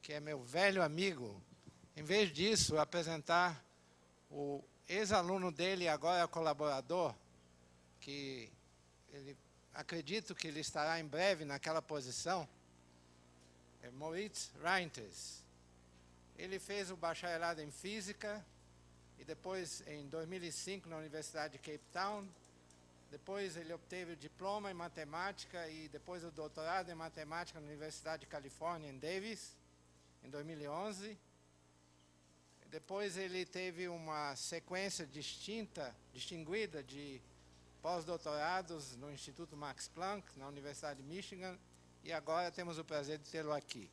que é meu velho amigo, em vez disso, apresentar o ex-aluno dele, agora colaborador, que acredito que ele estará em breve naquela posição, é Moritz Reinters. Ele fez o bacharelado em Física, e depois, em 2005, na Universidade de Cape Town. Depois ele obteve o diploma em Matemática e depois o doutorado em Matemática na Universidade de Califórnia, em Davis, em 2011. Depois ele teve uma sequência distinguida de pós-doutorados no Instituto Max Planck, na Universidade de Michigan, e agora temos o prazer de tê-lo aqui.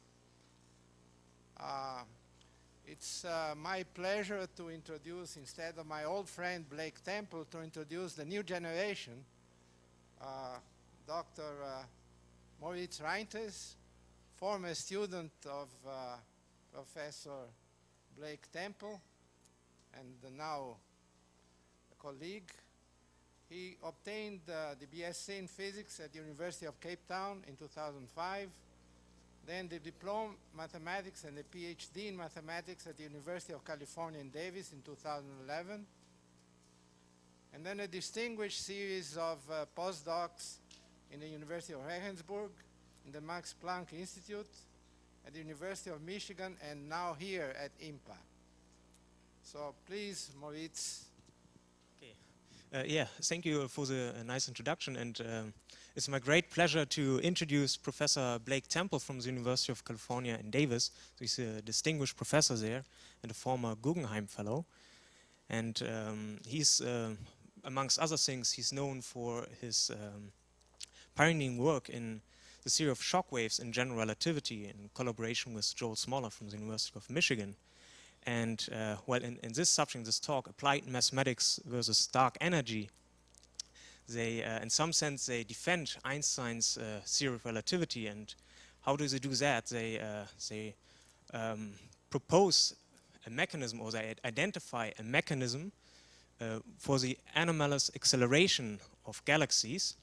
It's my pleasure to introduce, instead of my old friend Blake Temple, to introduce the new generation, Dr. Moritz Reinters, former student of Professor Blake Temple, and now a colleague. He obtained the BSc in Physics at the University of Cape Town in 2005, then the Diploma in Mathematics and the PhD in Mathematics at the University of California in Davis in 2011, and then a distinguished series of postdocs in the University of Regensburg, in the Max Planck Institute, at the University of Michigan, and now here at IMPA. So please, Moritz. Yeah, thank you for the nice introduction, and it's my great pleasure to introduce Professor Blake Temple from the University of California in Davis. So he's a distinguished professor there and a former Guggenheim Fellow. And he's, amongst other things, he's known for his pioneering work in the theory of shock waves in general relativity in collaboration with Joel Smoller from the University of Michigan. And well, in this subject, in this talk, applied mathematics versus dark energy, they, in some sense, they defend Einstein's theory of relativity. And how do they do that? They propose a mechanism, or they identify a mechanism for the anomalous acceleration of galaxies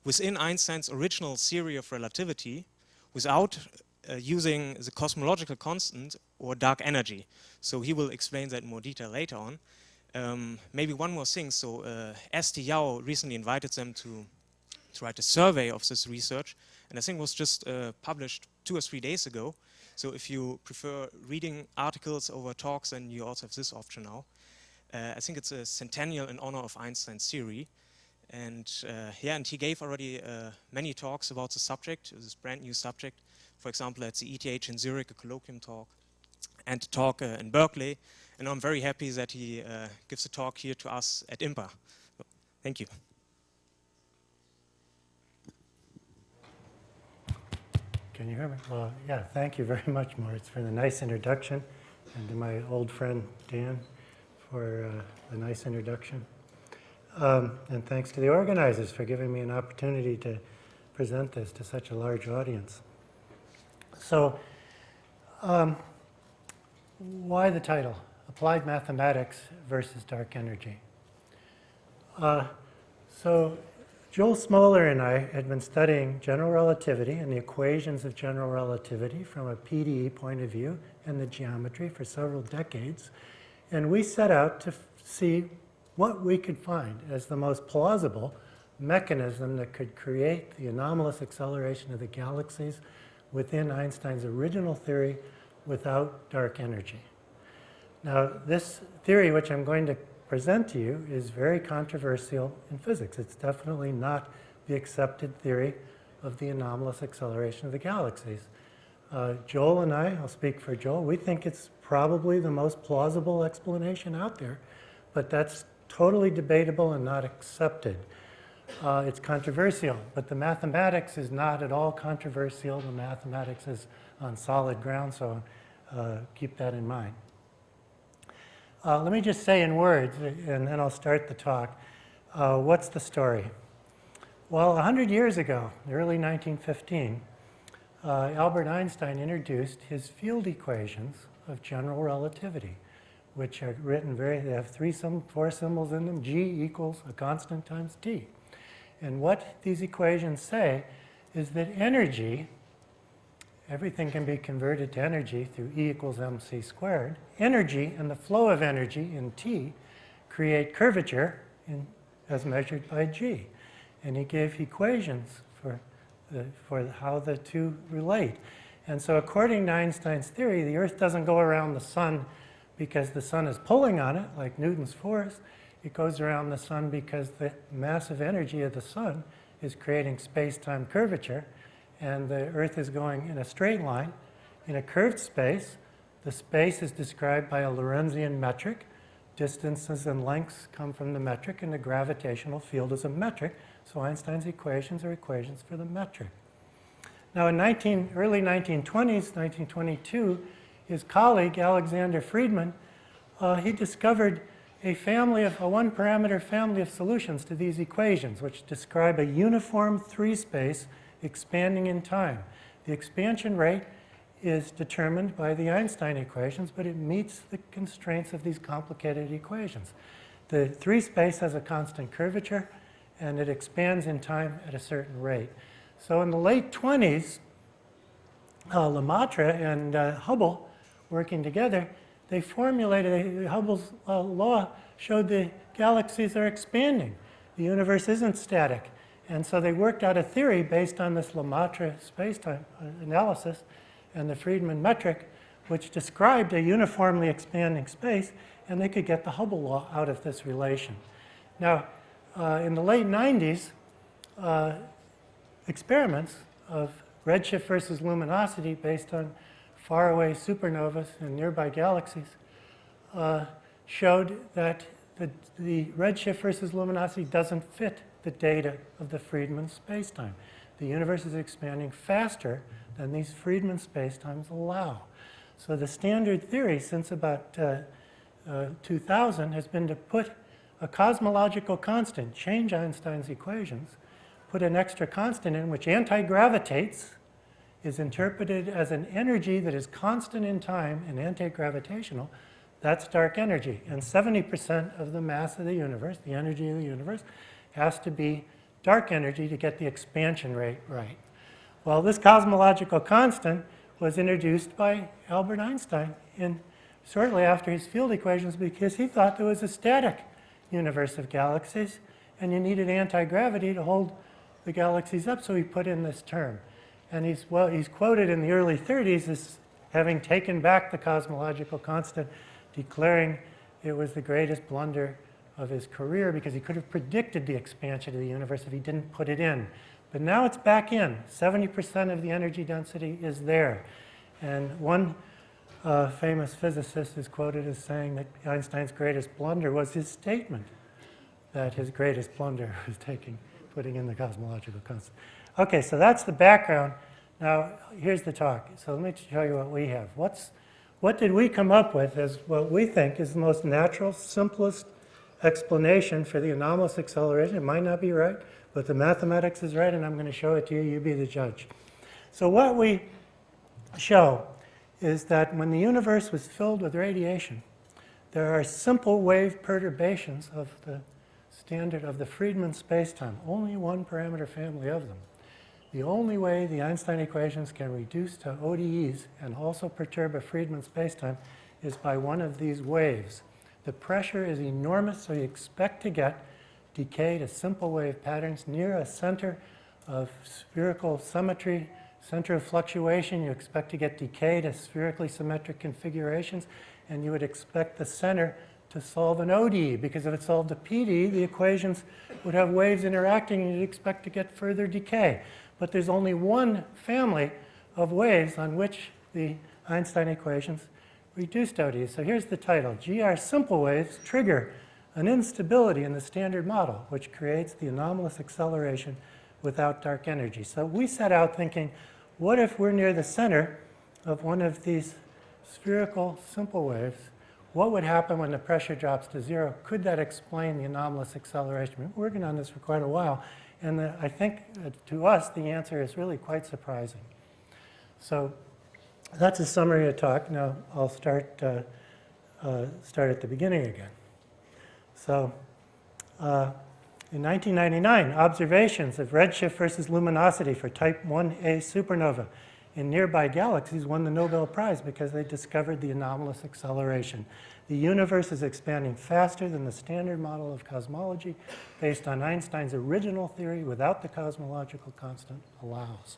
within Einstein's original theory of relativity, without using the cosmological constant or dark energy. So he will explain that in more detail later on. Maybe one more thing. So ST Yao recently invited them to write a survey of this research, and I think it was just published 2 or 3 days ago. So if you prefer reading articles over talks, then you also have this option now. I think it's a centennial in honor of Einstein's theory. And yeah, and he gave already many talks about the subject, this brand new subject. For example, at the ETH in Zurich, a colloquium talk, and a talk in Berkeley. And I'm very happy that he gives a talk here to us at IMPA. So, thank you. Can you hear me? Well, yeah, thank you very much, Moritz, for the nice introduction, and to my old friend Dan for the nice introduction. And thanks to the organizers for giving me an opportunity to present this to such a large audience. So, why the title? Applied Mathematics versus Dark Energy. So, Joel Smoller and I had been studying general relativity and the equations of general relativity from a PDE point of view and the geometry for several decades. And we set out to see what we could find as the most plausible mechanism that could create the anomalous acceleration of the galaxies within Einstein's original theory without dark energy. Now, this theory, which I'm going to present to you, is very controversial in physics. It's definitely not the accepted theory of the anomalous acceleration of the galaxies. Joel and I'll speak for Joel, we think it's probably the most plausible explanation out there, but that's totally debatable and not accepted. It's controversial, but the mathematics is not at all controversial. The mathematics is on solid ground, so keep that in mind. Let me just say in words, and then I'll start the talk. What's the story? Well, 100 years ago, early 1915, Albert Einstein introduced his field equations of general relativity, which are written they have 4 symbols in them. G equals a constant times T. And what these equations say is that energy everything can be converted to energy through E equals mc squared. Energy and the flow of energy in T create curvature as measured by G. And he gave equations for how the two relate. And so according to Einstein's theory, the Earth doesn't go around the sun because the sun is pulling on it, like Newton's force. It goes around the sun because the massive energy of the sun is creating space-time curvature, and the Earth is going in a straight line. In a curved space, the space is described by a Lorentzian metric. Distances and lengths come from the metric, and the gravitational field is a metric. So Einstein's equations are equations for the metric. Now in early 1920s, 1922, his colleague Alexander Friedmann, he discovered a one-parameter family of solutions to these equations, which describe a uniform three-space expanding in time. The expansion rate is determined by the Einstein equations, but it meets the constraints of these complicated equations. The three-space has a constant curvature, and it expands in time at a certain rate. So in the late 20s, Lemaitre and Hubble, working together, they formulated, Hubble's law showed the galaxies are expanding. The universe isn't static. And so they worked out a theory based on this Lemaitre space-time analysis and the Friedmann metric, which described a uniformly expanding space, and they could get the Hubble law out of this relation. Now, in the late 90s, experiments of redshift versus luminosity based on faraway supernovas and nearby galaxies showed that the redshift versus luminosity doesn't fit the data of the Friedmann spacetime. The universe is expanding faster than these Friedmann spacetimes allow. So the standard theory since about 2000 has been to put a cosmological constant, change Einstein's equations, put an extra constant in which anti-gravitates, is interpreted as an energy that is constant in time and anti-gravitational. That's dark energy. And 70% of the mass of the universe, the energy of the universe, has to be dark energy to get the expansion rate right. Well, this cosmological constant was introduced by Albert Einstein shortly after his field equations because he thought there was a static universe of galaxies and you needed anti-gravity to hold the galaxies up, so he put in this term. And he's quoted in the early 30s as having taken back the cosmological constant, declaring it was the greatest blunder of his career because he could have predicted the expansion of the universe if he didn't put it in. But now it's back in. 70% of the energy density is there. And one famous physicist is quoted as saying that Einstein's greatest blunder was his statement that his greatest blunder was putting in the cosmological constant. Okay, so that's the background. Now, here's the talk. So let me show you what we have. What did we come up with as what we think is the most natural, simplest explanation for the anomalous acceleration? It might not be right, but the mathematics is right, and I'm going to show it to you. You be the judge. So what we show is that when the universe was filled with radiation, there are simple wave perturbations of the standard of the Friedmann spacetime, only one parameter family of them. The only way the Einstein equations can reduce to ODEs and also perturb a Friedmann spacetime is by one of these waves. The pressure is enormous, so you expect to get decay to simple wave patterns near a center of spherical symmetry, center of fluctuation. You expect to get decay to spherically symmetric configurations, and you would expect the center to solve an ODE, because if it solved a PDE, the equations would have waves interacting, and you'd expect to get further decay. But there's only one family of waves on which the Einstein equations reduced ODEs. So here's the title. GR simple waves trigger an instability in the standard model, which creates the anomalous acceleration without dark energy. So we set out thinking, what if we're near the center of one of these spherical simple waves? What would happen when the pressure drops to zero? Could that explain the anomalous acceleration? We've been working on this for quite a while, and I think to us the answer is really quite surprising. So that's a summary of talk. Now I'll start at the beginning again. So in 1999, observations of redshift versus luminosity for type 1a supernova in nearby galaxies won the Nobel Prize because they discovered the anomalous acceleration. The universe is expanding faster than the standard model of cosmology based on Einstein's original theory without the cosmological constant allows.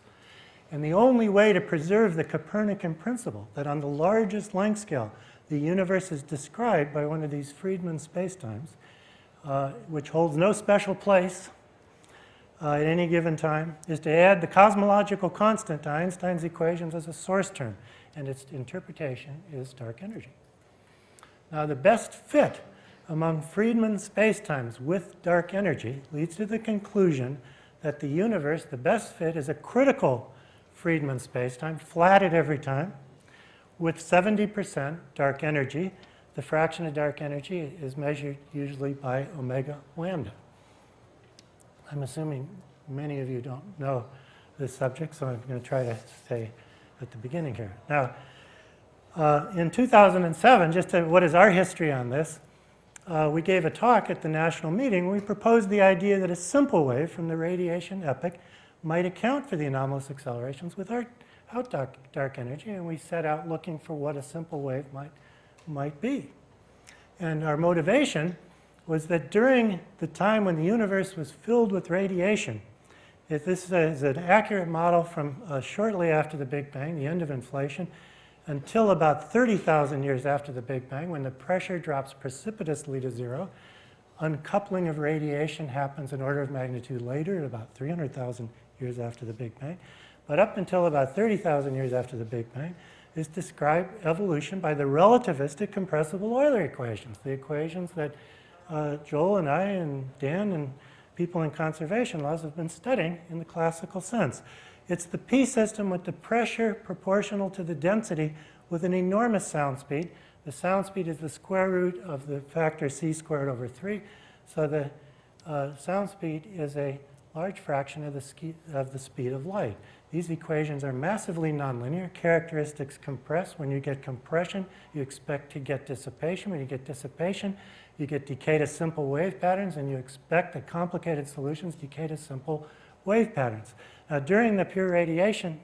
And the only way to preserve the Copernican principle, that on the largest length scale, the universe is described by one of these Friedmann spacetimes, which holds no special place at any given time, is to add the cosmological constant to Einstein's equations as a source term, and its interpretation is dark energy. Now, the best fit among Friedmann spacetimes with dark energy leads to the conclusion that the universe, the best fit, is a critical Friedmann spacetime, flat at every time, with 70% dark energy. The fraction of dark energy is measured usually by omega lambda. I'm assuming many of you don't know this subject, so I'm going to try to stay at the beginning here. Now, in 2007, what is our history on this? We gave a talk at the national meeting. We proposed the idea that a simple wave from the radiation epoch might account for the anomalous accelerations without dark energy, and we set out looking for what a simple wave might be. And our motivation was that during the time when the universe was filled with radiation, if this is an accurate model from shortly after the Big Bang, the end of inflation, until about 30,000 years after the Big Bang, when the pressure drops precipitously to zero, uncoupling of radiation happens an order of magnitude later, at about 300,000 years after the Big Bang. But up until about 30,000 years after the Big Bang, is described evolution by the relativistic compressible Euler equations, the equations that Joel and I and Dan and people in conservation laws have been studying in the classical sense. It's the P system with the pressure proportional to the density with an enormous sound speed. The sound speed is the square root of the factor c squared over 3. So the sound speed is a large fraction of the speed of light. These equations are massively nonlinear. Characteristics compress. When you get compression, you expect to get dissipation. When you get dissipation, you get decay to simple wave patterns, and you expect that complicated solutions decay to simple wave patterns. Now, during the pure radiation,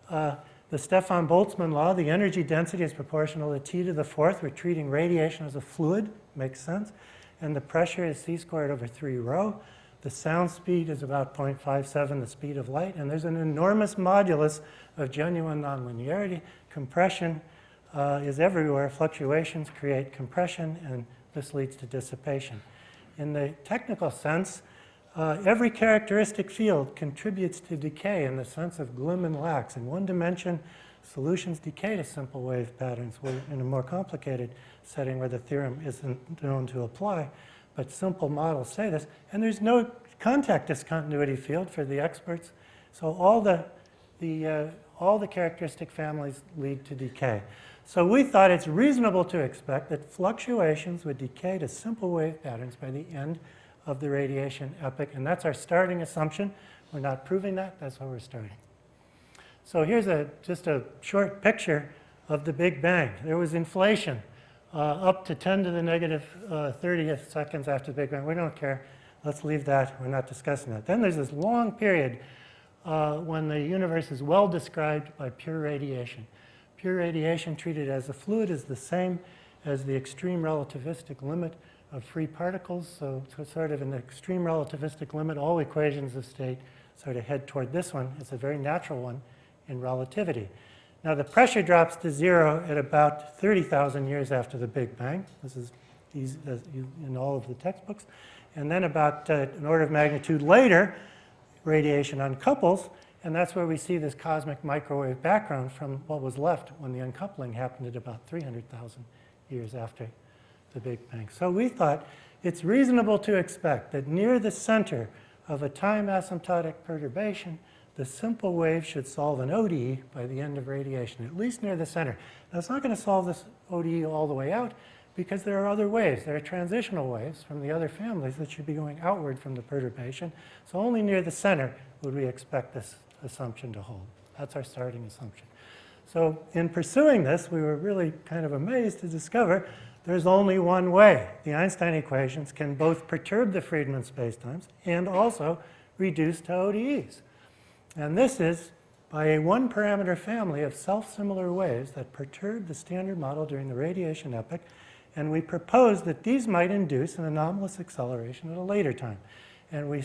the Stefan-Boltzmann law, the energy density is proportional to t to the fourth. We're treating radiation as a fluid, makes sense. And the pressure is c squared over 3 rho. The sound speed is about 0.57 the speed of light, and there's an enormous modulus of genuine nonlinearity. Compression is everywhere. Fluctuations create compression, and this leads to dissipation. In the technical sense, every characteristic field contributes to decay in the sense of Glim and lax. In one dimension, solutions decay to simple wave patterns. We're in a more complicated setting where the theorem isn't known to apply, but simple models say this. And there's no contact discontinuity field for the experts. So all the characteristic families lead to decay. So we thought it's reasonable to expect that fluctuations would decay to simple wave patterns by the end of the radiation epoch. And that's our starting assumption. We're not proving that. That's where we're starting. So here's just a short picture of the Big Bang. There was inflation up to 10 to the negative 30th seconds after the Big Bang. We don't care. Let's leave that. We're not discussing that. Then there's this long period when the universe is well described by pure radiation. Pure radiation treated as a fluid is the same as the extreme relativistic limit of free particles. So sort of in the extreme relativistic limit, all equations of state sort of head toward this one. It's a very natural one in relativity. Now, the pressure drops to zero at about 30,000 years after the Big Bang. This is in all of the textbooks. And then about an order of magnitude later, radiation uncouples, and that's where we see this cosmic microwave background from what was left when the uncoupling happened at about 300,000 years after the Big Bang. So we thought it's reasonable to expect that near the center of a time asymptotic perturbation, the simple wave should solve an ODE by the end of radiation, at least near the center. Now, it's not going to solve this ODE all the way out because there are other waves. There are transitional waves from the other families that should be going outward from the perturbation. So only near the center would we expect this assumption to hold. That's our starting assumption. So in pursuing this, we were really kind of amazed to discover there's only one way. The Einstein equations can both perturb the Friedmann spacetimes and also reduce to ODEs. And this is by a one-parameter family of self-similar waves that perturbed the standard model during the radiation epoch, and we proposed that these might induce an anomalous acceleration at a later time. And we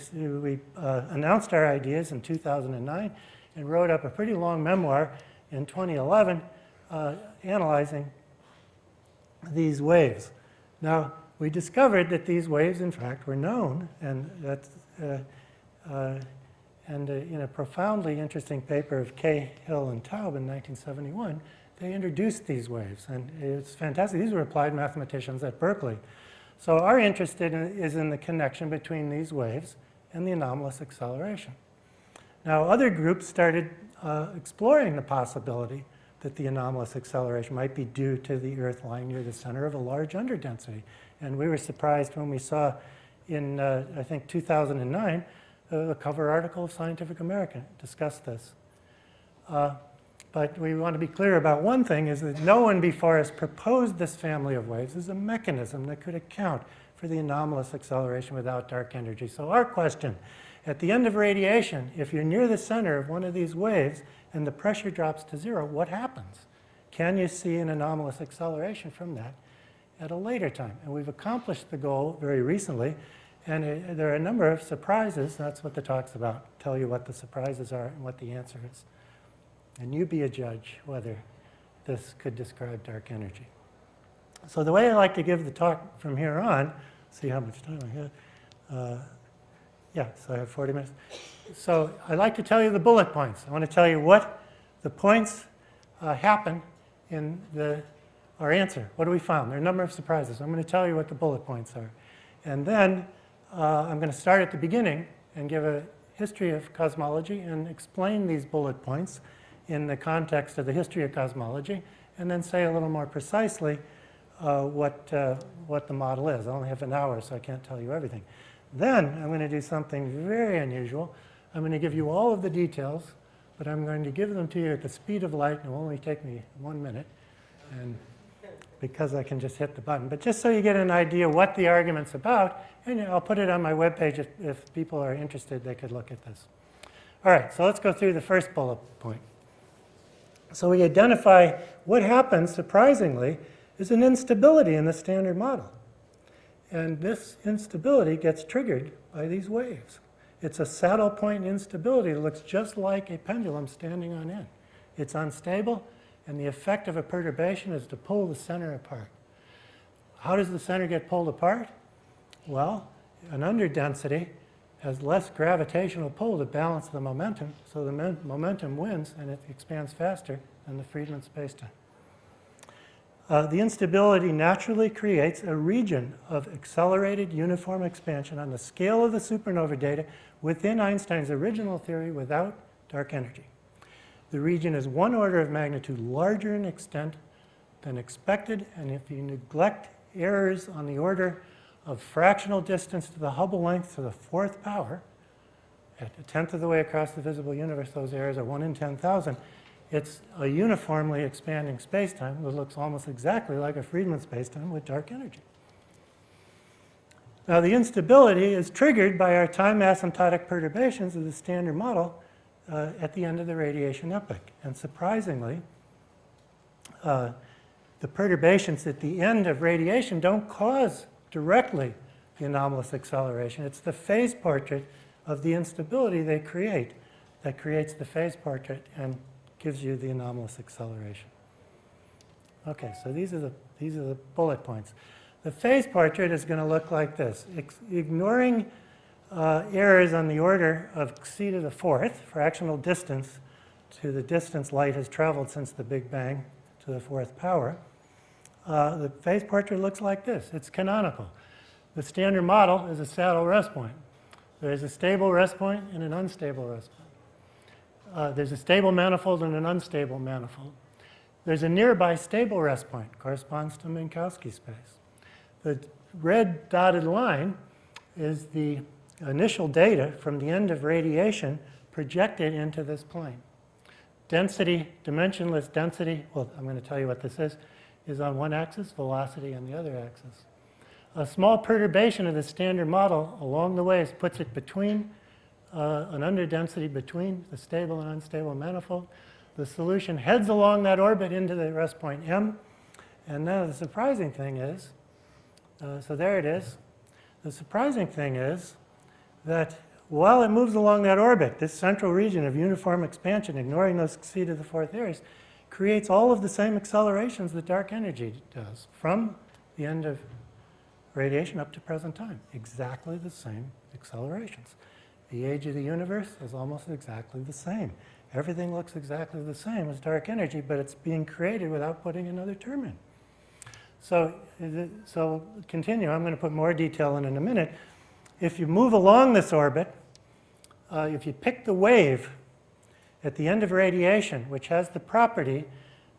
announced our ideas in 2009 and wrote up a pretty long memoir in 2011 analyzing these waves. Now, we discovered that these waves, in fact, were known, and that's in a profoundly interesting paper of Kay, Hill, and Taub in 1971, they introduced these waves, and it's fantastic. These were applied mathematicians at Berkeley. So our interest is in the connection between these waves and the anomalous acceleration. Now, other groups started exploring the possibility that the anomalous acceleration might be due to the Earth lying near the center of a large underdensity. And we were surprised when we saw in, I think, 2009, a cover article of Scientific American discussed this. But we want to be clear about one thing, is that no one before us proposed this family of waves as a mechanism that could account for the anomalous acceleration without dark energy. So our question, at the end of radiation, if you're near the center of one of these waves and the pressure drops to zero, what happens? Can you see an anomalous acceleration from that at a later time? And we've accomplished the goal very recently, and there are a number of surprises. That's what the talk's about, tell you what the surprises are and what the answer is. And you be a judge whether this could describe dark energy. So the way I like to give the talk from here on, see how much time I have. Yeah, so I have 40 minutes. So I'd like to tell you the bullet points. I want to tell you what the points happen in our answer. What do we found? There are a number of surprises. I'm going to tell you what the bullet points are. And then I'm going to start at the beginning and give a history of cosmology and explain these bullet points in the context of the history of cosmology, and then say a little more precisely what the model is. I only have an hour, so I can't tell you everything. Then I'm going to do something very unusual. I'm going to give you all of the details, but I'm going to give them to you at the speed of light, and it will only take me 1 minute, and because I can just hit the button. But just so you get an idea what the argument's about, and I'll put it on my webpage if people are interested, they could look at this. All right, so let's go through the first bullet point. So we identify what happens, surprisingly, is an instability in the standard model. And this instability gets triggered by these waves. It's a saddle point instability that looks just like a pendulum standing on end. It's unstable, and the effect of a perturbation is to pull the center apart. How does the center get pulled apart? Well, an underdensity has less gravitational pull to balance the momentum, so the momentum wins and it expands faster than the Friedmann spacetime. The instability naturally creates a region of accelerated uniform expansion on the scale of the supernova data within Einstein's original theory without dark energy. The region is 1 order of magnitude larger in extent than expected, and if you neglect errors on the order of fractional distance to the Hubble length to the 4th power, at 1/10 of the way across the visible universe, those errors are 1 in 10,000. It's a uniformly expanding spacetime that looks almost exactly like a Friedmann spacetime with dark energy. Now, the instability is triggered by our time asymptotic perturbations of the standard model at the end of the radiation epoch. And surprisingly, the perturbations at the end of radiation don't cause directly the anomalous acceleration. It's the phase portrait of the instability they create that creates the phase portrait and gives you the anomalous acceleration. Okay, so these are the bullet points. The phase portrait is going to look like this. Ignoring errors on the order of c to the 4th, fractional distance to the distance light has traveled since the Big Bang to the 4th power, the phase portrait looks like this. It's canonical. The standard model is a saddle rest point. There's a stable rest point and an unstable rest point. There's a stable manifold and an unstable manifold. There's a nearby stable rest point, corresponds to Minkowski space. The red dotted line is the initial data from the end of radiation projected into this plane. Density, dimensionless density, well, I'm going to tell you what this is on one axis, velocity on the other axis. A small perturbation of the standard model along the ways puts it between an underdensity between the stable and unstable manifold. The solution heads along that orbit into the rest point M. And now the surprising thing is, so there it is. The surprising thing is that while it moves along that orbit, this central region of uniform expansion, ignoring those c to the fourth theories, creates all of the same accelerations that dark energy does from the end of radiation up to present time. Exactly the same accelerations. The age of the universe is almost exactly the same. Everything looks exactly the same as dark energy, but it's being created without putting another term in. So continue. I'm going to put more detail in a minute. If you move along this orbit, if you pick the wave at the end of radiation, which has the property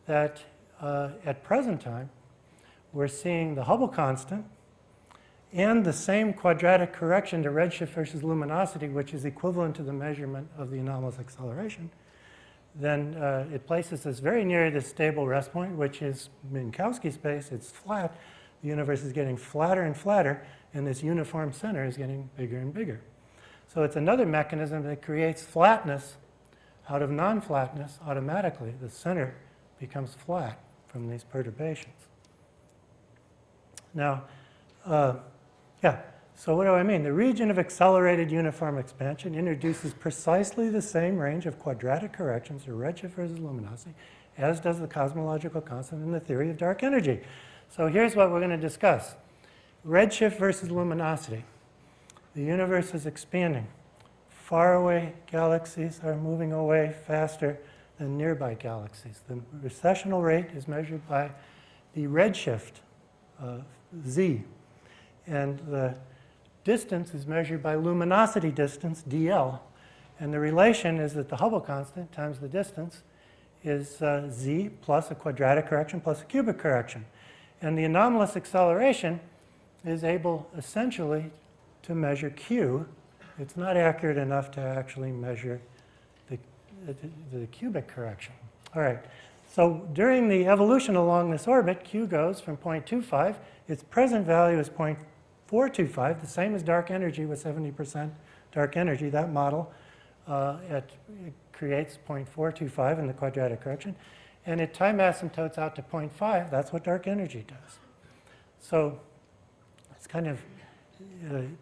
that at present time we're seeing the Hubble constant and the same quadratic correction to redshift versus luminosity, which is equivalent to the measurement of the anomalous acceleration, then it places us very near the stable rest point, which is Minkowski space. It's flat. The universe is getting flatter and flatter, and this uniform center is getting bigger and bigger. So it's another mechanism that creates flatness out of non-flatness automatically. The center becomes flat from these perturbations. Now, so what do I mean? The region of accelerated uniform expansion introduces precisely the same range of quadratic corrections to redshift versus luminosity as does the cosmological constant in the theory of dark energy. So here's what we're going to discuss. Redshift versus luminosity. The universe is expanding. Faraway galaxies are moving away faster than nearby galaxies. The recessional rate is measured by the redshift, z, and the distance is measured by luminosity distance, dl, and the relation is that the Hubble constant times the distance is z plus a quadratic correction plus a cubic correction. And the anomalous acceleration is able essentially to measure q. It's not accurate enough to actually measure the cubic correction. All right, so during the evolution along this orbit, q goes from 0.25. Its present value is 0.425, the same as dark energy with 70% dark energy. That model it creates 0.425 in the quadratic correction. And it time asymptotes out to 0.5. That's what dark energy does. So it's kind of,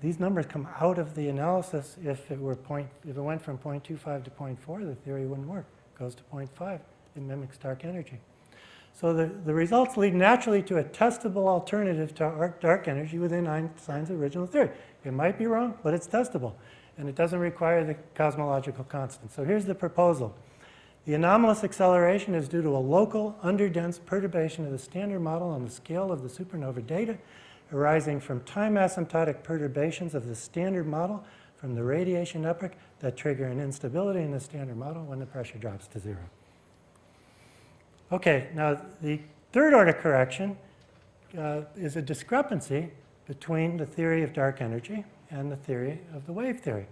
these numbers come out of the analysis. If it went from 0.25 to 0.4, the theory wouldn't work. It goes to 0.5. It mimics dark energy. So the results lead naturally to a testable alternative to dark energy within Einstein's original theory. It might be wrong, but it's testable. And it doesn't require the cosmological constant. So here's the proposal. The anomalous acceleration is due to a local, underdense perturbation of the standard model on the scale of the supernova data, arising from time asymptotic perturbations of the standard model from the radiation epoch that trigger an instability in the standard model when the pressure drops to zero. Okay, now the third order correction is a discrepancy between the theory of dark energy and the theory of the wave theory.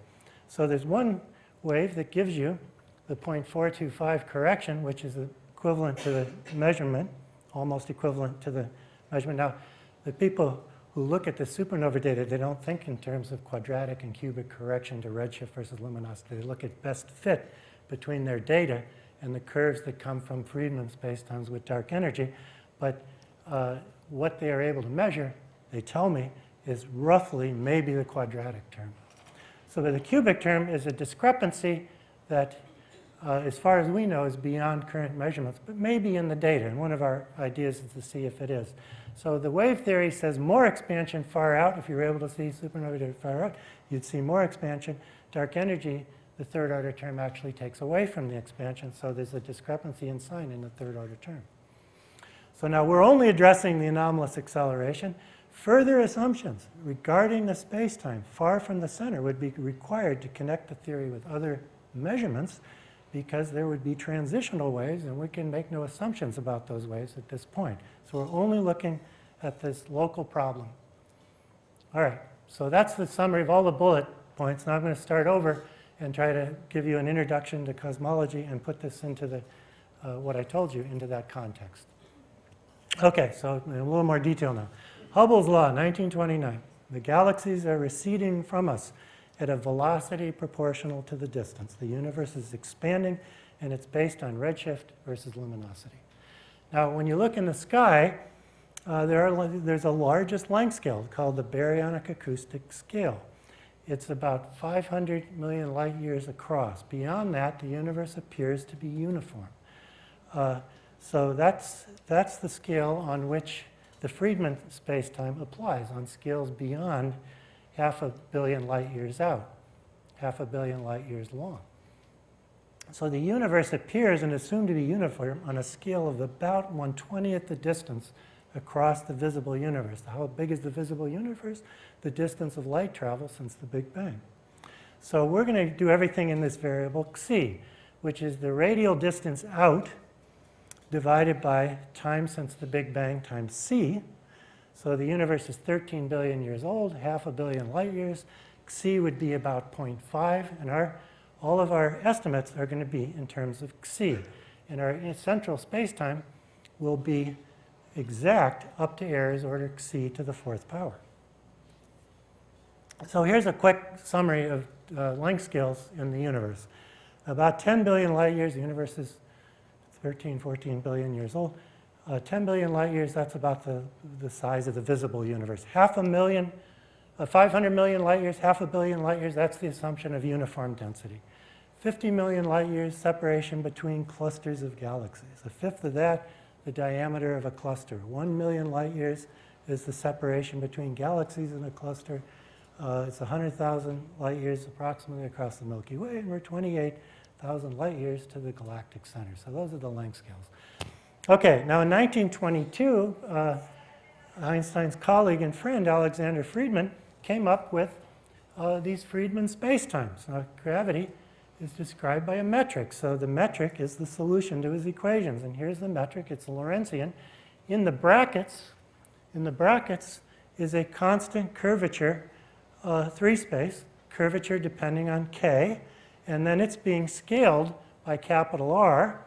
So there's one wave that gives you the 0.425 correction, which is equivalent to the measurement, almost equivalent to the measurement. Now, the people who look at the supernova data, they don't think in terms of quadratic and cubic correction to redshift versus luminosity. They look at best fit between their data and the curves that come from Friedmann spacetimes with dark energy. But what they are able to measure, they tell me, is roughly maybe the quadratic term. So the cubic term is a discrepancy that, as far as we know, is beyond current measurements, but maybe in the data. And one of our ideas is to see if it is. So the wave theory says more expansion far out. If you were able to see supernova data far out, you'd see more expansion. Dark energy, the third order term, actually takes away from the expansion. So there's a discrepancy in sign in the third order term. So now we're only addressing the anomalous acceleration. Further assumptions regarding the space-time far from the center would be required to connect the theory with other measurements, because there would be transitional waves, and we can make no assumptions about those waves at this point. So we're only looking at this local problem. All right, so that's the summary of all the bullet points. Now I'm going to start over and try to give you an introduction to cosmology and put this into the, what I told you, into that context. Okay, so in a little more detail now. Hubble's law, 1929. The galaxies are receding from us at a velocity proportional to the distance. The universe is expanding, and it's based on redshift versus luminosity. Now, when you look in the sky, there's a largest length scale called the baryonic acoustic scale. It's about 500 million light years across. Beyond that, the universe appears to be uniform. So that's the scale on which the Friedmann spacetime applies, on scales beyond 500 million light years out, 500 million light years long. So the universe appears and is assumed to be uniform on a scale of about 1/20th the distance across the visible universe. How big is the visible universe? The distance of light travel since the Big Bang. So we're going to do everything in this variable xi, which is the radial distance out divided by time since the Big Bang times c. So the universe is 13 billion years old, 500 million light years. Xi would be about 0.5, and all of our estimates are going to be in terms of xi. And our central spacetime will be exact up to Ayres order xi to the 4th power. So here's a quick summary of length scales in the universe. About 10 billion light years, the universe is 13, 14 billion years old. 10 billion light years, that's about the size of the visible universe. 500 million light years, 500 million light years, that's the assumption of uniform density. 50 million light years separation between clusters of galaxies. A fifth of that, the diameter of a cluster. 1 million light years is the separation between galaxies in a cluster. It's 100,000 light years approximately across the Milky Way, and we're 28,000 light years to the galactic center. So those are the length scales. Okay, now in 1922, Einstein's colleague and friend Alexander Friedmann came up with these Friedmann spacetimes. Now, gravity is described by a metric. So the metric is the solution to his equations. And here's the metric. It's Lorentzian. In the brackets is a constant curvature 3-space, curvature depending on k. And then it's being scaled by capital R.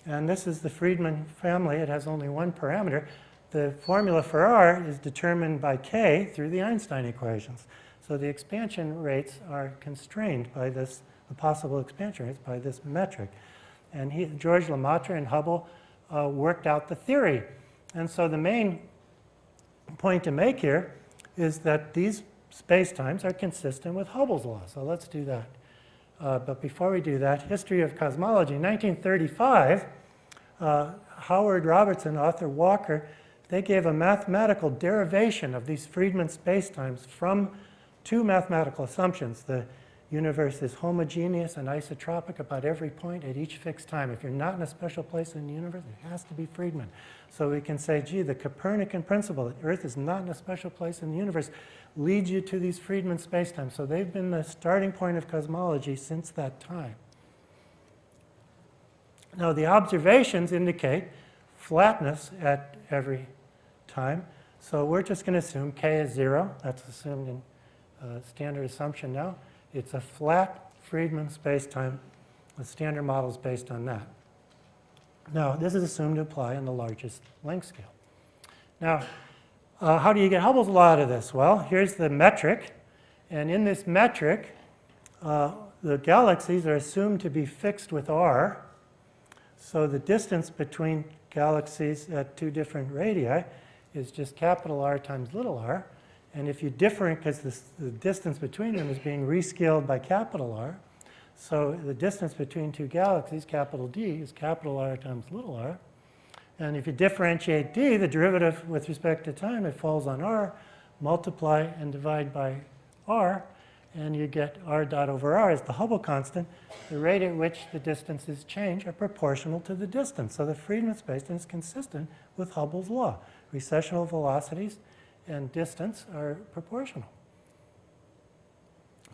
And this is the Friedmann family. It has only one parameter. The formula for R is determined by k through the Einstein equations. So the expansion rates are constrained by this, the possible expansion rates by this metric. And George Lemaitre and Hubble worked out the theory. And so the main point to make here is that these spacetimes are consistent with Hubble's law. So let's do that. But before we do that, history of cosmology. In 1935, Howard Robertson, Arthur Walker, they gave a mathematical derivation of these Friedmann spacetimes from two mathematical assumptions. The universe is homogeneous and isotropic about every point at each fixed time. If you're not in a special place in the universe, it has to be Friedmann. So we can say, gee, the Copernican principle that Earth is not in a special place in the universe leads you to these Friedmann spacetimes. So they've been the starting point of cosmology since that time. Now, the observations indicate flatness at every time. So we're just going to assume k is 0. That's assumed in standard assumption now. It's a flat Friedmann spacetime. The standard model is based on that. Now, this is assumed to apply in the largest length scale. Now, how do you get Hubble's law out of this? Well, here's the metric. And in this metric, the galaxies are assumed to be fixed with R. So the distance between galaxies at two different radii is just capital R times little r. And if you differentiate, because the distance between them is being rescaled by capital R, so the distance between two galaxies, capital D, is capital R times little r. And if you differentiate D, the derivative with respect to time, it falls on R, multiply and divide by R, and you get R dot over R is the Hubble constant. The rate at which the distances change are proportional to the distance. So the Friedmann spacetime is consistent with Hubble's law. Recessional velocities and distance are proportional.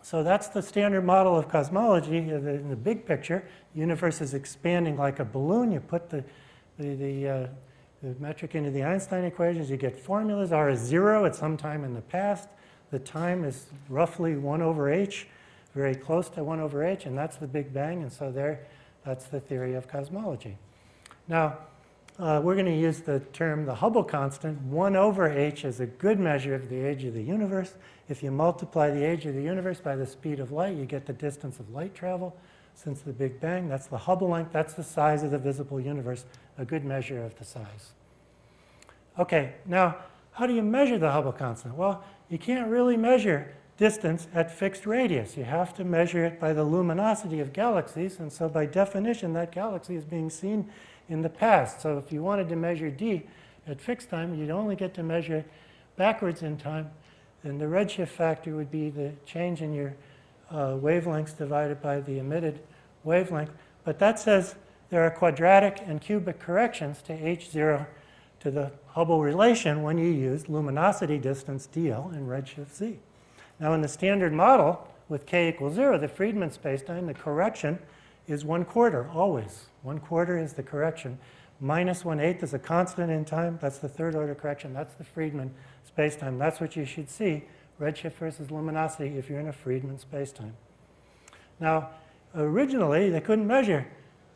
So that's the standard model of cosmology. In the big picture, the universe is expanding like a balloon. You put the metric into the Einstein equations, you get formulas. R is 0 at some time in the past. The time is roughly 1 over h, very close to 1 over h, and that's the Big Bang. And so that's the theory of cosmology. Now, we're going to use the term the Hubble constant. 1 over h is a good measure of the age of the universe. If you multiply the age of the universe by the speed of light, you get the distance of light travel since the Big Bang. That's the Hubble length. That's the size of the visible universe, a good measure of the size. Okay, now, how do you measure the Hubble constant? Well, you can't really measure distance at fixed radius. You have to measure it by the luminosity of galaxies, and so by definition, that galaxy is being seen in the past. So if you wanted to measure d at fixed time, you'd only get to measure it backwards in time, and the redshift factor would be the change in your wavelengths divided by the emitted wavelength. But that says there are quadratic and cubic corrections to h0 to the Hubble relation when you use luminosity distance dl and redshift z. Now in the standard model with k equals 0, the Friedmann spacetime, the correction is 1/4 always. 1/4 is the correction. Minus 1/8 is a constant in time. That's the third order correction. That's the Friedmann spacetime. That's what you should see, redshift versus luminosity, if you're in a Friedmann spacetime. Now, originally, they couldn't measure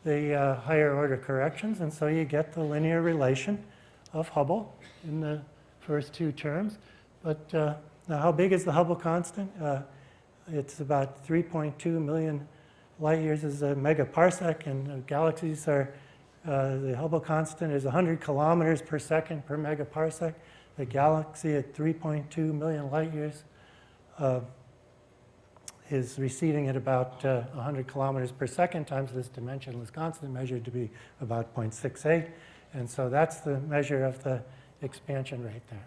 the higher order corrections, and so you get the linear relation of Hubble in the first two terms. But now, how big is the Hubble constant? It's about 3.2 million light years is a megaparsec, and galaxies are, the Hubble constant is 100 kilometers per second per megaparsec. The galaxy at 3.2 million light years is receding at about 100 kilometers per second times this dimensionless constant, measured to be about 0.68. And so that's the measure of the expansion rate there.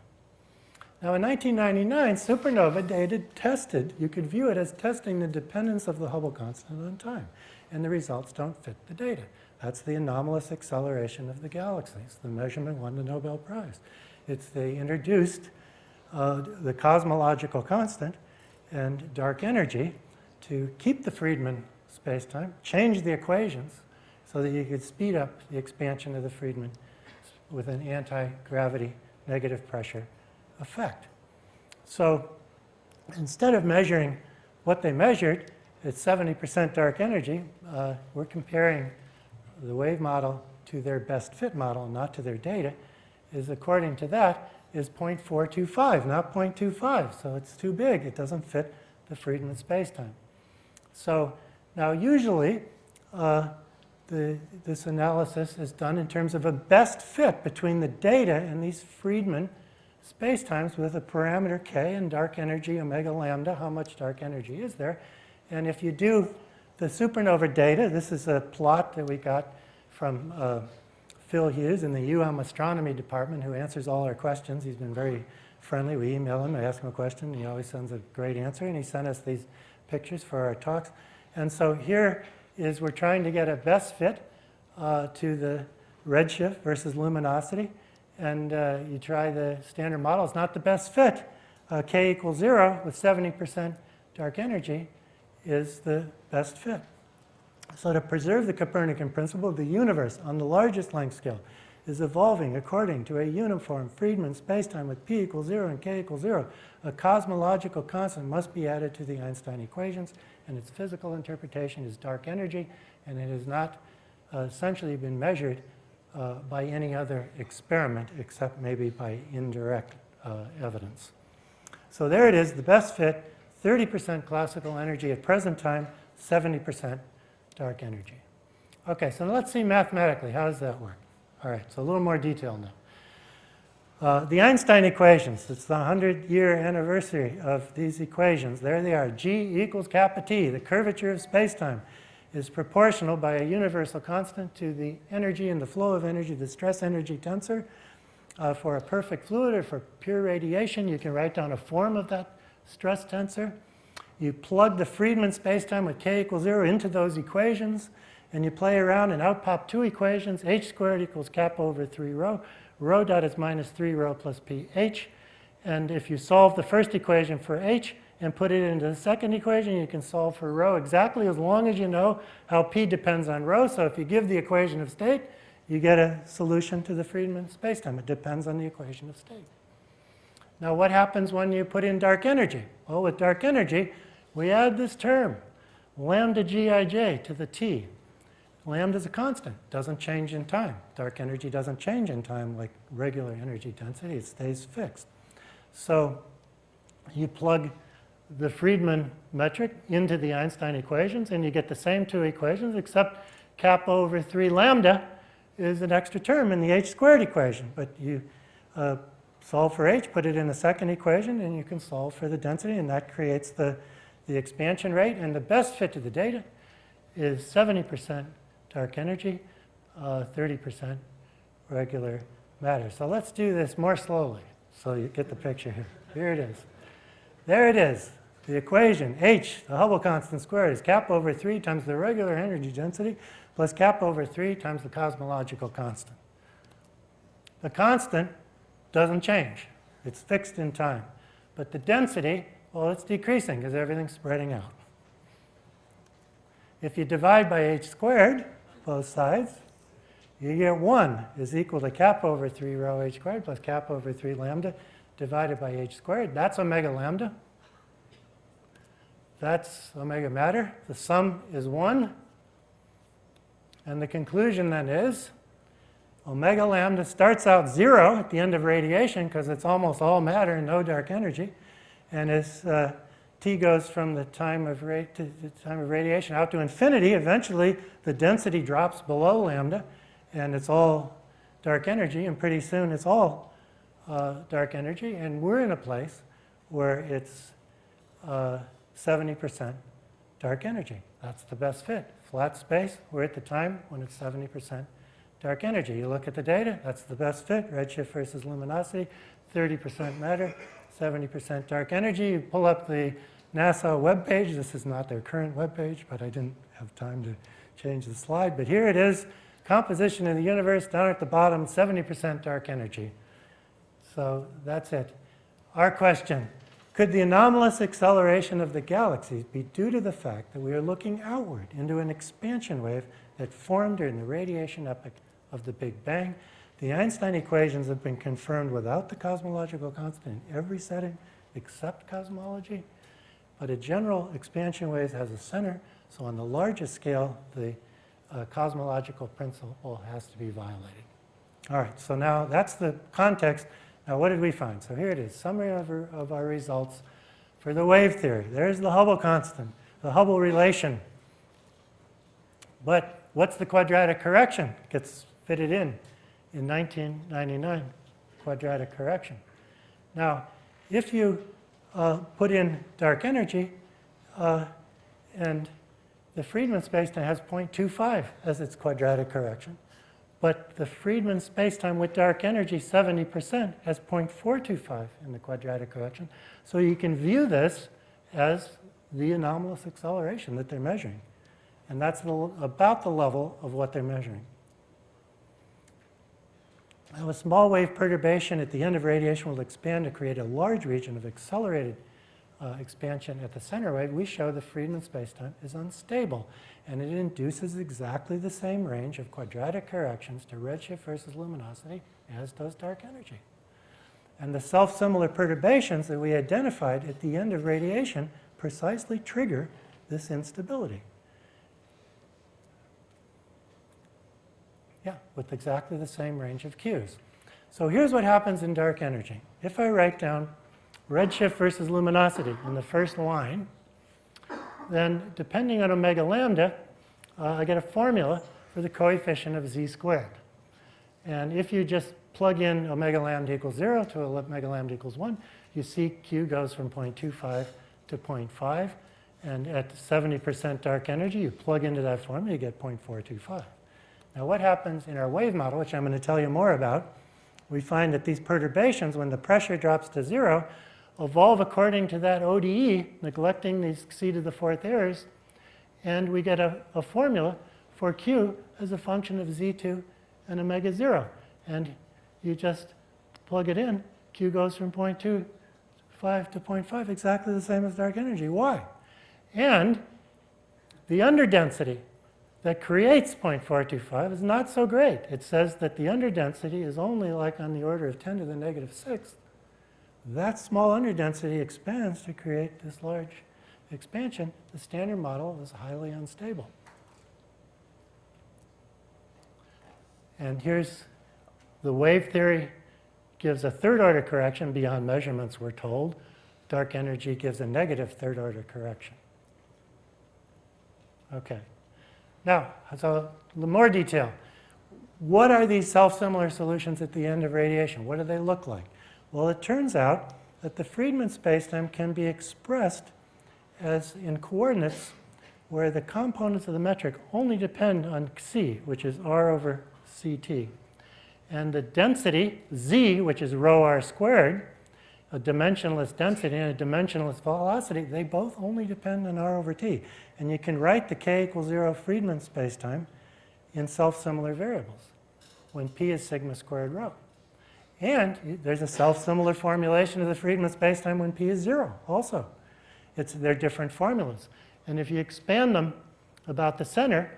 Now in 1999, supernova data tested, you could view it as testing the dependence of the Hubble constant on time. And the results don't fit the data. That's the anomalous acceleration of the galaxies. The measurement won the Nobel Prize. They introduced the cosmological constant and dark energy to keep the Friedmann spacetime, change the equations so that you could speed up the expansion of the Friedmann with an anti-gravity negative pressure effect. So instead of measuring what they measured at 70% dark energy, we're comparing the wave model to their best fit model, not to their data, is according to that is 0.425, not 0.25. So it's too big. It doesn't fit the Friedmann spacetime. So now usually this analysis is done in terms of a best fit between the data and these Friedmann spacetimes with a parameter k and dark energy omega lambda, how much dark energy is there. And if you do the supernova data, this is a plot that we got from Phil Hughes in the astronomy department, who answers all our questions. He's been very friendly. We email him, I ask him a question, and he always sends a great answer, and he sent us these pictures for our talks. And so here is, we're trying to get a best fit to the redshift versus luminosity. And you try the standard model. It's not the best fit. K equals 0 with 70% dark energy is the best fit. So to preserve the Copernican principle, the universe on the largest length scale is evolving according to a uniform Friedmann spacetime with P equals 0 and K equals 0. A cosmological constant must be added to the Einstein equations, and its physical interpretation is dark energy, and it has not essentially been measured by any other experiment except maybe by indirect evidence. So there it is, the best fit, 30% classical energy at present time, 70% dark energy. Okay, so let's see mathematically, how does that work? All right, so a little more detail now. The Einstein equations, it's the 100-year anniversary of these equations. There they are, G equals kappa T, the curvature of spacetime is proportional by a universal constant to the energy and the flow of energy, the stress energy tensor. For a perfect fluid or for pure radiation, you can write down a form of that stress tensor. You plug the Friedmann spacetime with k equals 0 into those equations, and you play around and out pop two equations. H squared equals kappa over 3 rho. Rho dot is minus 3 rho plus ph. And if you solve the first equation for h and put it into the second equation, you can solve for rho exactly as long as you know how p depends on rho. So if you give the equation of state, you get a solution to the Friedmann spacetime. It depends on the equation of state. Now what happens when you put in dark energy? Well, with dark energy, we add this term, lambda gij to the t. Lambda is a constant, doesn't change in time. Dark energy doesn't change in time like regular energy density, it stays fixed. So you plug the Friedmann metric into the Einstein equations and you get the same two equations, except kappa over 3 lambda is an extra term in the h squared equation. But you solve for h, put it in the second equation, and you can solve for the density, and that creates the expansion rate. And the best fit to the data is 70% dark energy, 30% regular matter. So let's do this more slowly so you get the picture here. Here it is. There it is. The equation, h, the Hubble constant squared, is kappa over 3 times the regular energy density plus kappa over 3 times the cosmological constant. The constant doesn't change. It's fixed in time. But the density, well, it's decreasing because everything's spreading out. If you divide by h squared, both sides, you get 1 is equal to kappa over 3 rho h squared plus kappa over 3 lambda divided by h squared. That's omega lambda. That's omega matter. The sum is 1. And the conclusion then is omega lambda starts out 0 at the end of radiation because it's almost all matter and no dark energy. And as t goes from the time of radiation out to infinity, eventually the density drops below lambda and it's all dark energy, and pretty soon it's all dark energy, and we're in a place where it's 70% dark energy. That's the best fit. Flat space, we're at the time when it's 70% dark energy. You look at the data, that's the best fit, redshift versus luminosity, 30% matter, 70% dark energy. You pull up the NASA webpage. This is not their current webpage, but I didn't have time to change the slide. But here it is, composition of the universe, down at the bottom, 70% dark energy. So that's it. Our question, could the anomalous acceleration of the galaxies be due to the fact that we are looking outward into an expansion wave that formed during the radiation epoch of the Big Bang? The Einstein equations have been confirmed without the cosmological constant in every setting except cosmology. But a general expansion wave has a center, so on the largest scale, the cosmological principle has to be violated. All right, so now that's the context. Now, what did we find? So here it is, summary of our results for the wave theory. There's the Hubble constant, the Hubble relation. But what's the quadratic correction? It gets fitted in 1999, quadratic correction. Now, if you put in dark energy, and the Friedmann spacetime has 0.25 as its quadratic correction. But the Friedmann spacetime with dark energy, 70%, has 0.425 in the quadratic correction. So you can view this as the anomalous acceleration that they're measuring. And that's about the level of what they're measuring. Now, a small wave perturbation at the end of radiation will expand to create a large region of accelerated expansion at the center wave. We show the Friedmann spacetime is unstable, and it induces exactly the same range of quadratic corrections to redshift versus luminosity as does dark energy. And the self-similar perturbations that we identified at the end of radiation precisely trigger this instability. Yeah, with exactly the same range of Qs. So here's what happens in dark energy. If I write down redshift versus luminosity in the first line, then depending on omega lambda, I get a formula for the coefficient of z squared. And if you just plug in omega lambda equals 0 to omega lambda equals 1, you see Q goes from 0.25 to 0.5. And at 70% dark energy, you plug into that formula, you get 0.425. Now, what happens in our wave model, which I'm going to tell you more about, we find that these perturbations, when the pressure drops to 0, evolve according to that ODE, neglecting these c to the fourth errors, and we get a formula for Q as a function of z2 and omega 0. And you just plug it in, Q goes from 0.25 to 0.5, exactly the same as dark energy. Why? And the underdensity that creates 0.425 is not so great. It says that the underdensity is only like on the order of 10 to the negative 6th. That small underdensity expands to create this large expansion. The standard model is highly unstable. And here's the wave theory gives a third-order correction beyond measurements, we're told. Dark energy gives a negative third-order correction. Okay. Now, so a little more detail. What are these self-similar solutions at the end of radiation? What do they look like? Well, it turns out that the Friedmann spacetime can be expressed as in coordinates where the components of the metric only depend on c, which is r over ct. And the density, z, which is rho r squared, a dimensionless density and a dimensionless velocity, they both only depend on r over t. And you can write the k equals 0 Friedmann spacetime in self-similar variables when p is sigma squared rho. And there's a self-similar formulation of the Friedmann spacetime when p is 0 also. They're different formulas. And if you expand them about the center,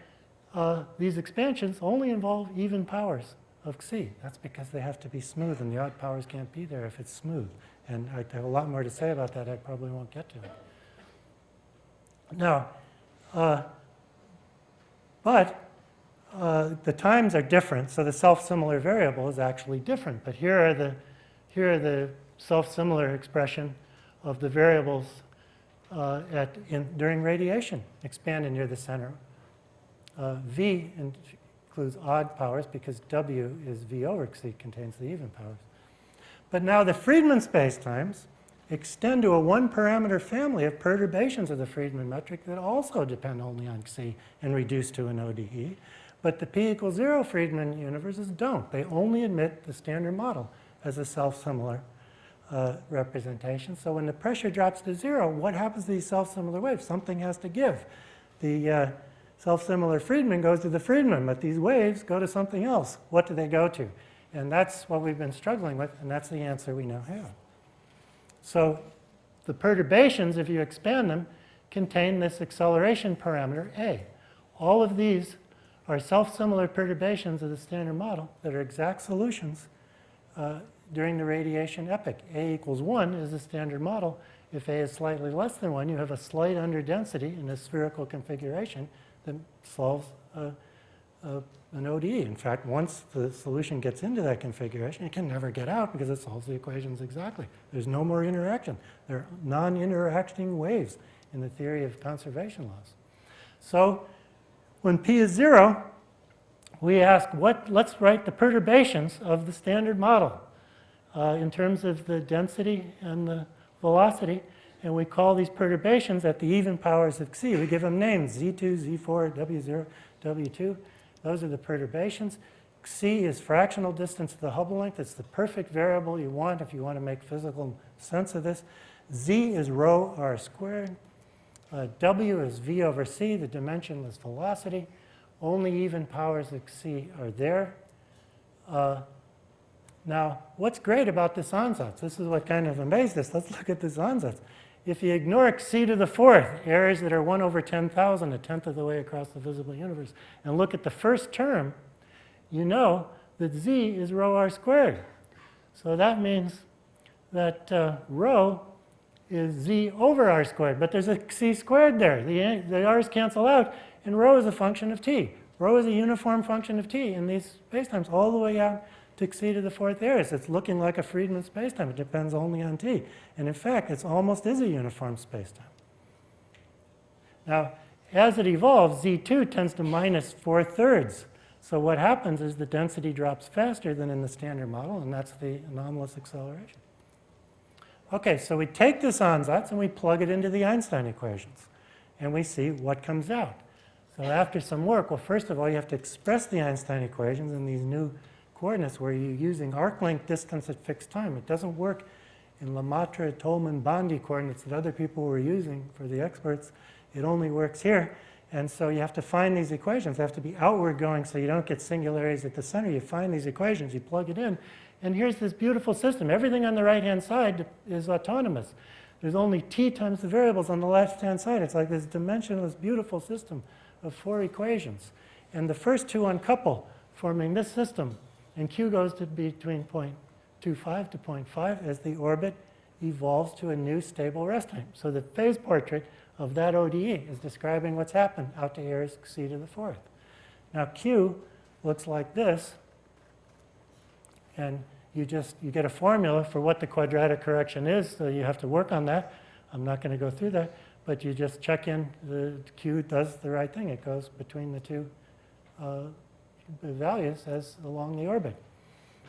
these expansions only involve even powers of c. That's because they have to be smooth, and the odd powers can't be there if it's smooth. And I have a lot more to say about that. I probably won't get to it. Now, the times are different, so the self-similar variable is actually different. But here are the self-similar expression of the variables during radiation, expanded near the center. V includes odd powers because W is V over C, contains the even powers. But now the Friedmann spacetimes extend to a one-parameter family of perturbations of the Friedmann metric that also depend only on C and reduce to an ODE. But the p equals 0 Friedmann universes don't. They only admit the standard model as a self-similar representation. So when the pressure drops to 0, what happens to these self-similar waves? Something has to give. The self-similar Friedmann goes to the Friedmann, but these waves go to something else. What do they go to? And that's what we've been struggling with, and that's the answer we now have. So the perturbations, if you expand them, contain this acceleration parameter A. All of these are self-similar perturbations of the standard model that are exact solutions during the radiation epoch. A equals 1 is the standard model. If A is slightly less than 1, you have a slight underdensity in a spherical configuration that solves an ODE. In fact, once the solution gets into that configuration, it can never get out because it solves the equations exactly. There's no more interaction. There are non-interacting waves in the theory of conservation laws. So when p is 0, we ask, let's write the perturbations of the standard model in terms of the density and the velocity. And we call these perturbations at the even powers of c. We give them names, z2, z4, w0, w2. Those are the perturbations. C is fractional distance to the Hubble length. It's the perfect variable you want if you want to make physical sense of this. Z is rho r squared. W is v over c, the dimensionless velocity. Only even powers of c are there. Now, what's great about this ansatz? This is what kind of amazed us. Let's look at this ansatz. If you ignore c to the fourth, errors that are 1 over 10,000, a tenth of the way across the visible universe, and look at the first term, you know that z is rho r squared. So that means that rho is z over r squared, but there's a c squared there. The r's cancel out, and rho is a function of t. Rho is a uniform function of t in these spacetimes all the way out to c to the fourth areas. It's looking like a Friedmann spacetime. It depends only on t. And in fact, it almost is a uniform spacetime. Now, as it evolves, z2 tends to minus 4/3. So what happens is the density drops faster than in the standard model, and that's the anomalous acceleration. Okay, so we take this ansatz and we plug it into the Einstein equations, and we see what comes out. So after some work, well, first of all, you have to express the Einstein equations in these new coordinates where you're using arc length distance at fixed time. It doesn't work in Lemaitre, Tolman, Bondi coordinates that other people were using for the experts. It only works here. And so you have to find these equations. They have to be outward going so you don't get singularities at the center. You find these equations, you plug it in, and here's this beautiful system. Everything on the right-hand side is autonomous. There's only t times the variables on the left-hand side. It's like this dimensionless, beautiful system of 4 equations. And the first two uncouple, forming this system. And q goes to between 0.25 to 0.5 as the orbit evolves to a new stable rest time. So the phase portrait of that ODE is describing what's happened out to errors c to the fourth. Now q looks like this. And you get a formula for what the quadratic correction is, so you have to work on that. I'm not going to go through that, but you just check in the Q does the right thing. It goes between the two values as along the orbit.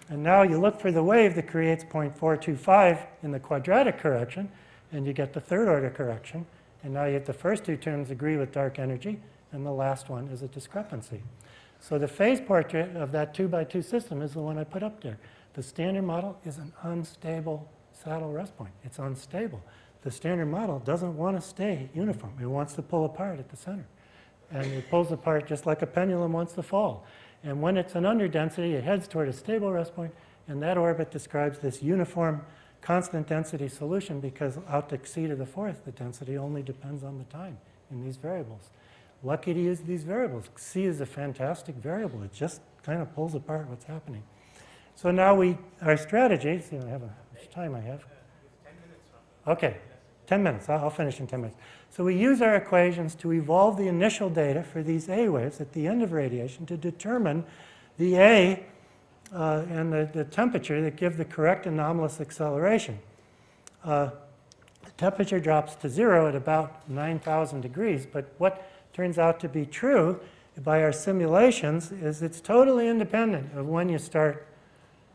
And now you look for the wave that creates 0.425 in the quadratic correction, and you get the third order correction. And now you have the first two terms agree with dark energy, and the last one is a discrepancy. So the phase portrait of that 2x2 system is the one I put up there. The standard model is an unstable saddle rest point. It's unstable. The standard model doesn't want to stay uniform. It wants to pull apart at the center. And it pulls apart just like a pendulum wants to fall. And when it's an underdensity, it heads toward a stable rest point, and that orbit describes this uniform constant density solution, because out to c to the fourth, the density only depends on the time in these variables. Lucky to use these variables. C is a fantastic variable. It just kind of pulls apart what's happening. So now our strategy, see, how much time I have? 10 minutes. Okay, 10 minutes. I'll finish in 10 minutes. So we use our equations to evolve the initial data for these A waves at the end of radiation to determine the A and the temperature that give the correct anomalous acceleration. The temperature drops to 0 at about 9,000 degrees, but what turns out to be true by our simulations is it's totally independent of when you start.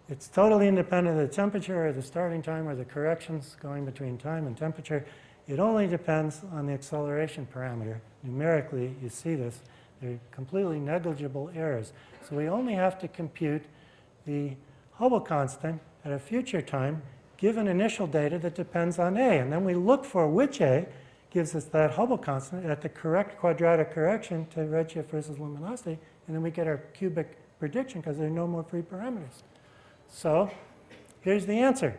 It's totally independent of the temperature or the starting time or the corrections going between time and temperature. It only depends on the acceleration parameter. Numerically, you see this. They're completely negligible errors. So we only have to compute the Hubble constant at a future time given initial data that depends on A. And then we look for which A gives us that Hubble constant at the correct quadratic correction to redshift versus luminosity. And then we get our cubic prediction because there are no more free parameters. So here's the answer.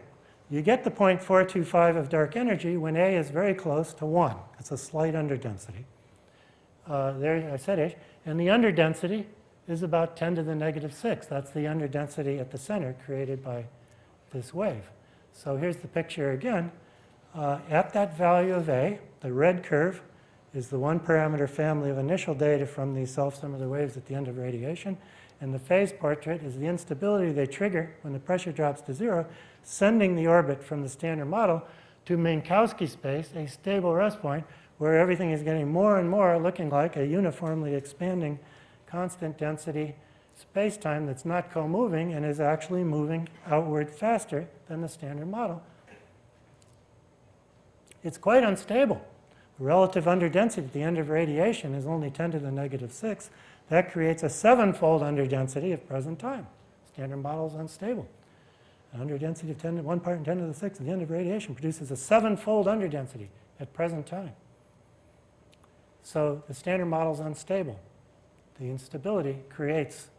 You get the 0.425 of dark energy when A is very close to 1. It's a slight underdensity. There I said H. And the underdensity is about 10 to the negative 6. That's the underdensity at the center created by this wave. So here's the picture again. At that value of A, the red curve is the one parameter family of initial data from these self-similar waves at the end of radiation. And the phase portrait is the instability they trigger when the pressure drops to 0, sending the orbit from the standard model to Minkowski space, a stable rest point, where everything is getting more and more looking like a uniformly expanding constant density space-time that's not co-moving and is actually moving outward faster than the standard model. It's quite unstable. Relative underdensity at the end of radiation is only 10 to the negative 6. That creates a 7-fold underdensity at present time. Standard model is unstable. An underdensity of 1 part in 10 to the 6 at the end of radiation produces a 7-fold underdensity at present time. So the standard model is unstable. The instability creates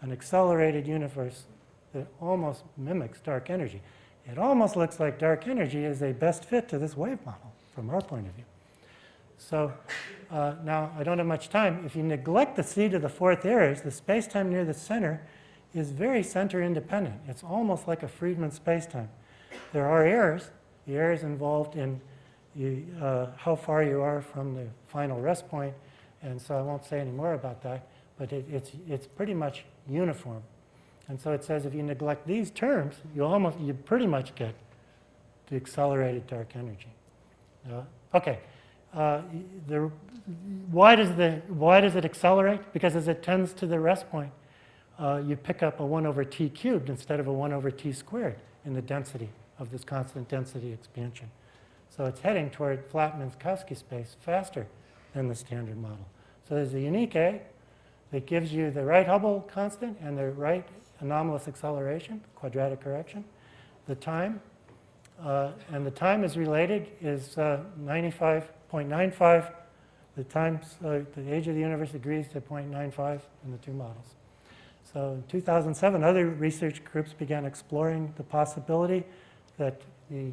an accelerated universe that almost mimics dark energy. It almost looks like dark energy is a best fit to this wave model from our point of view. So now I don't have much time. If you neglect the c to the fourth errors, the spacetime near the center is very center independent. It's almost like a Friedmann spacetime. There are errors. The errors involved in how far you are from the final rest point, and so I won't say any more about that, but it's pretty much uniform. And so it says if you neglect these terms, you pretty much get the accelerated dark energy. Okay. Why does it accelerate? Because as it tends to the rest point, you pick up a 1 over t cubed instead of a 1 over t squared in the density of this constant density expansion. So it's heading toward flat Minkowski space faster than the standard model. So there's a unique A that gives you the right Hubble constant and the right anomalous acceleration, quadratic correction. The time, and the time is related, is 95.95. The times, the age of the universe agrees to 0.95 in the two models. So in 2007, other research groups began exploring the possibility that the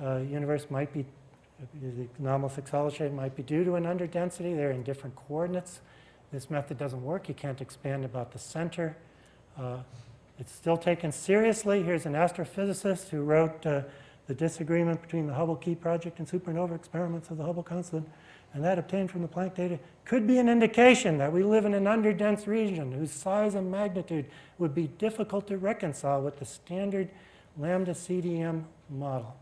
universe might be, the anomalous acceleration might be due to an underdensity. They're in different coordinates. This method doesn't work. You can't expand about the center. It's still taken seriously. Here's an astrophysicist who wrote the disagreement between the Hubble Key Project and supernova experiments of the Hubble constant. and that obtained from the Planck data could be an indication that we live in an underdense region whose size and magnitude would be difficult to reconcile with the standard lambda CDM model.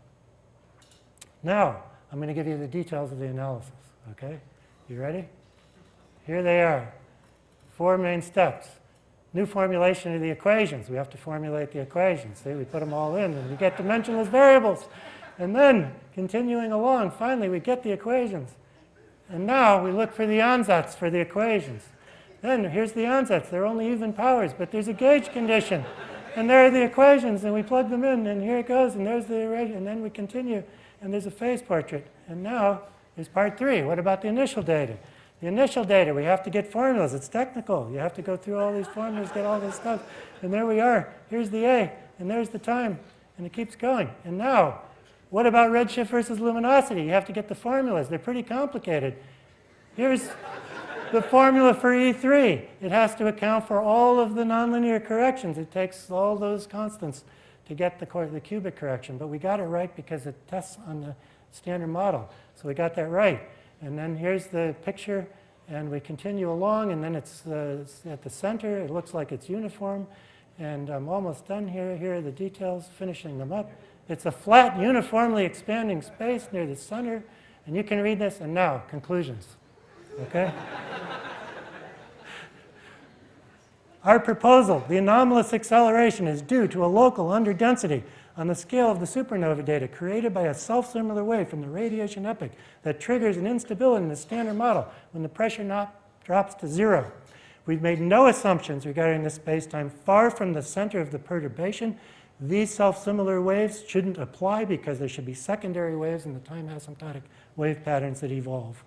Now, I'm going to give you the details of the analysis, okay? You ready? Here they are. 4 main steps. New formulation of the equations. We have to formulate the equations. See, we put them all in, and we get dimensionless variables. And then, continuing along, finally, we get the equations. And now we look for the ansatz for the equations. Then, here's the ansatz. They're only even powers, but there's a gauge condition. And there are the equations, and we plug them in, and here it goes, and there's the array, and then we continue, and there's a phase portrait. And now, there's part 3. What about the initial data? The initial data, we have to get formulas. It's technical. You have to go through all these formulas, get all this stuff. And there we are. Here's the A, and there's the time, and it keeps going. And now, what about redshift versus luminosity? You have to get the formulas. They're pretty complicated. Here's the formula for E3. It has to account for all of the nonlinear corrections. It takes all those constants to get the cubic correction. But we got it right because it tests on the standard model. So we got that right. And then here's the picture, and we continue along, and then it's at the center. It looks like it's uniform, and I'm almost done here. Here are the details, finishing them up. It's a flat, uniformly expanding space near the center, and you can read this. And now, conclusions, okay? Our proposal, the anomalous acceleration, is due to a local underdensity on the scale of the supernova data created by a self-similar wave from the radiation epoch that triggers an instability in the standard model when the pressure drops to 0. We've made no assumptions regarding the space-time far from the center of the perturbation. These self-similar waves shouldn't apply because there should be secondary waves in the time asymptotic wave patterns that evolve.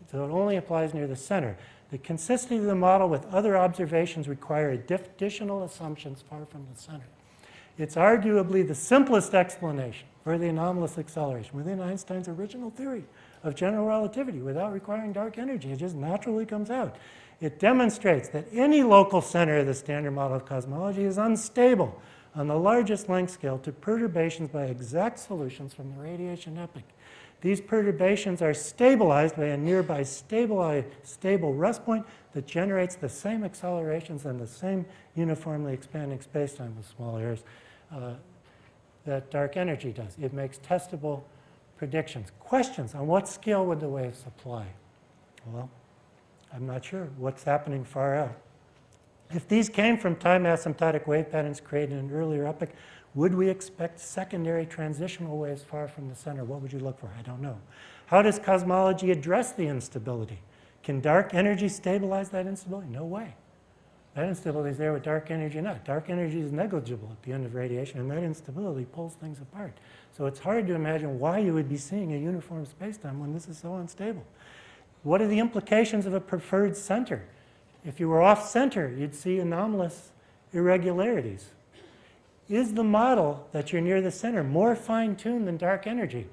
So it only applies near the center. The consistency of the model with other observations require additional assumptions far from the center. It's arguably the simplest explanation for the anomalous acceleration within Einstein's original theory of general relativity without requiring dark energy. It just naturally comes out. It demonstrates that any local center of the standard model of cosmology is unstable on the largest length scale to perturbations by exact solutions from the radiation epoch. These perturbations are stabilized by a nearby stable rest point that generates the same accelerations and the same uniformly expanding spacetime with small errors that dark energy does. It makes testable predictions. Questions on what scale would the waves apply? Well, I'm not sure what's happening far out. If these came from time asymptotic wave patterns created in an earlier epoch, would we expect secondary transitional waves far from the center? What would you look for? I don't know. How does cosmology address the instability? Can dark energy stabilize that instability? No way. That instability is there with dark energy not. Dark energy is negligible at the end of radiation, and that instability pulls things apart. So it's hard to imagine why you would be seeing a uniform spacetime when this is so unstable. What are the implications of a preferred center? If you were off-center, you'd see anomalous irregularities. Is the model that you're near the center more fine-tuned than dark energy?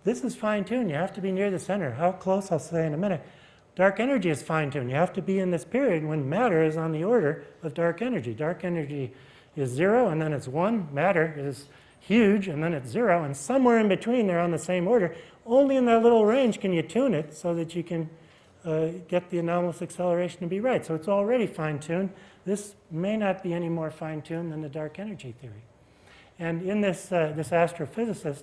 This is fine-tuned. You have to be near the center. How close, I'll say in a minute. Dark energy is fine-tuned. You have to be in this period when matter is on the order of dark energy. Dark energy is 0, and then it's 1. Matter is huge, and then it's 0. And somewhere in between, they're on the same order. Only in that little range can you tune it so that you can get the anomalous acceleration to be right. So it's already fine-tuned. This may not be any more fine-tuned than the dark energy theory. And in this, this astrophysicist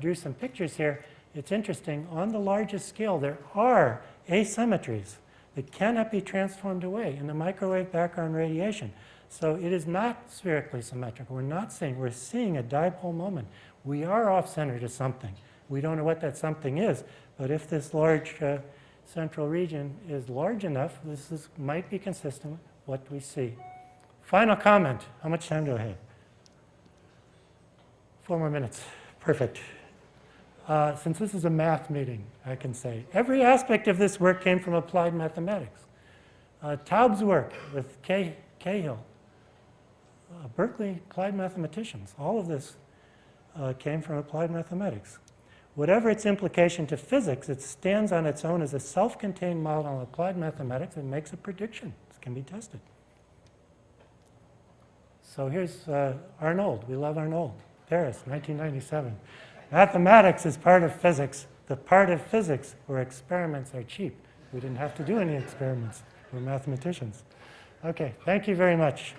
drew some pictures here. It's interesting. On the largest scale, there are asymmetries that cannot be transformed away in the microwave background radiation. So it is not spherically symmetrical. We're seeing a dipole moment. We are off-center to something. We don't know what that something is, but if this large central region is large enough, this might be consistent with what we see. Final comment. How much time do I have? 4 more minutes. Perfect. Since this is a math meeting, I can say every aspect of this work came from applied mathematics. Taub's work with Cahill, Berkeley applied mathematicians, all of this came from applied mathematics. Whatever its implication to physics, it stands on its own as a self-contained model of applied mathematics and makes a prediction. It can be tested. So here's Arnauld. We love Arnauld. Paris, 1997. Mathematics is part of physics. the part of physics where experiments are cheap. We didn't have to do any experiments. We're mathematicians. Okay, thank you very much.